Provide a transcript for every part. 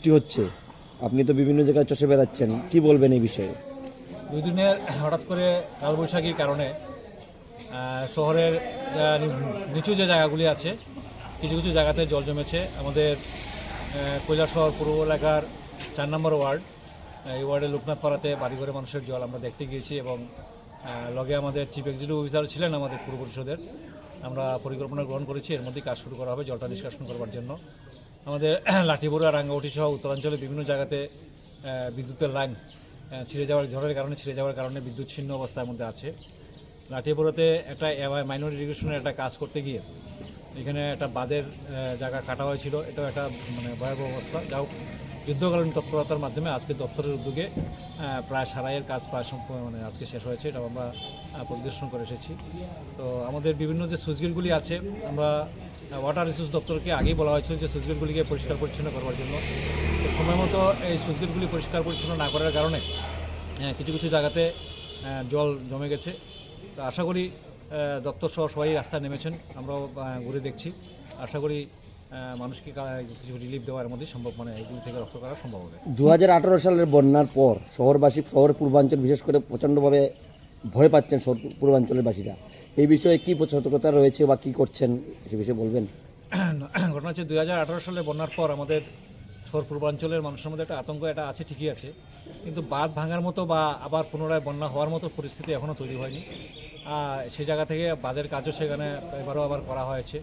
বৃষ্টি হচ্ছে, আপনি তো বিভিন্ন জায়গায় চষে বেড়াচ্ছেন, কি বলবেন এই বিষয়ে? দুই দিনের হঠাৎ করে কালবৈশাখীর কারণে শহরের নিচু যে জায়গাগুলি আছে কিছু কিছু জায়গাতে জল জমেছে। আমাদের কৈলাসহর পূর্ব এলাকার 4 নম্বর ওয়ার্ড, এই ওয়ার্ডে লোকনাথপাড়াতে বাড়িঘরে মানুষের জল আমরা দেখতে গিয়েছি এবং লগে আমাদের চিফ এক্সিকিউটিভ অফিসার ছিলেন আমাদের পুর পরিষদের। আমরা পরিকল্পনা গ্রহণ করেছি, এর মধ্যে কাজ শুরু করা হবে জলটা নিষ্কাশন করবার জন্য। আমাদের লাঠিবড়ুয়া, রাঙ্গাউটি সহ উত্তরাঞ্চলে বিভিন্ন জায়গাতে বিদ্যুতের লাইন ছিঁড়ে যাওয়ার, ঝড়ের কারণে ছিঁড়ে যাওয়ার কারণে বিদ্যুৎ ছিন্ন অবস্থার মধ্যে আছে। লাঠিবড়ুয়াতে একটা মাইনর ইরিগেশনের একটা কাজ করতে গিয়ে এখানে একটা বাঁধের জায়গা কাটা হয়েছিল, এটাও একটা ভয়াবহ অবস্থা। যাও যুদ্ধকালীন তৎপরতার মাধ্যমে আজকে দপ্তরের উদ্যোগে প্রায় সারাইয়ের কাজ প্রায় আজকে শেষ হয়েছে, এটা আমরা পরিদর্শন করে এসেছি। তো আমাদের বিভিন্ন যে সুইচগেটগুলি আছে, আমরা ওয়াটার রিসোর্স দপ্তরকে আগেই বলা হয়েছিল যে সুইচগেটগুলিকে পরিষ্কার পরিচ্ছন্ন করবার জন্য। তো সময় মতো এই সুইচগেটগুলি পরিষ্কার পরিচ্ছন্ন না করার কারণে কিছু কিছু জায়গাতে জল জমে গেছে। তো আশা করি দপ্তর সহ সবাই রাস্তায় নেমেছেন, আমরাও ঘুরে দেখছি। আশা করি মানুষকে কিছু রিলিফ দেওয়ার মধ্যে সম্ভব, এগুলি থেকে রক্ষা করা সম্ভব হবে। 2018 সালের বন্যার পর শহরবাসী, শহরের পূর্বাঞ্চল বিশেষ করে প্রচণ্ডভাবে ভয় পাচ্ছেন পূর্বাঞ্চলের বাসীরা। এই বিষয়ে কী সতর্কতা রয়েছে বা কী করছেন সে বিষয়ে বলবেন? ঘটনা হচ্ছে 2018 সালে বন্যার পর আমাদের শহর পূর্বাঞ্চলের মানুষের মধ্যে একটা আতঙ্ক এটা আছে, ঠিকই আছে, কিন্তু বাঁধ ভাঙার মতো বা আবার পুনরায় বন্যা হওয়ার মতো পরিস্থিতি এখনও তৈরি হয়নি। সেই জায়গা থেকে বাঁধের কাজও সেখানে এবারও আবার করা হয়েছে।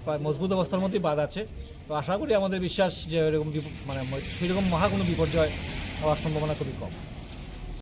প্রায় মজবুত অবস্থার মধ্যেই বাঁধ আছে। তো আশা করি, আমাদের বিশ্বাস যে এরকম সেরকম মহা কোনো বিপর্যয় হওয়ার সম্ভাবনা খুবই কম।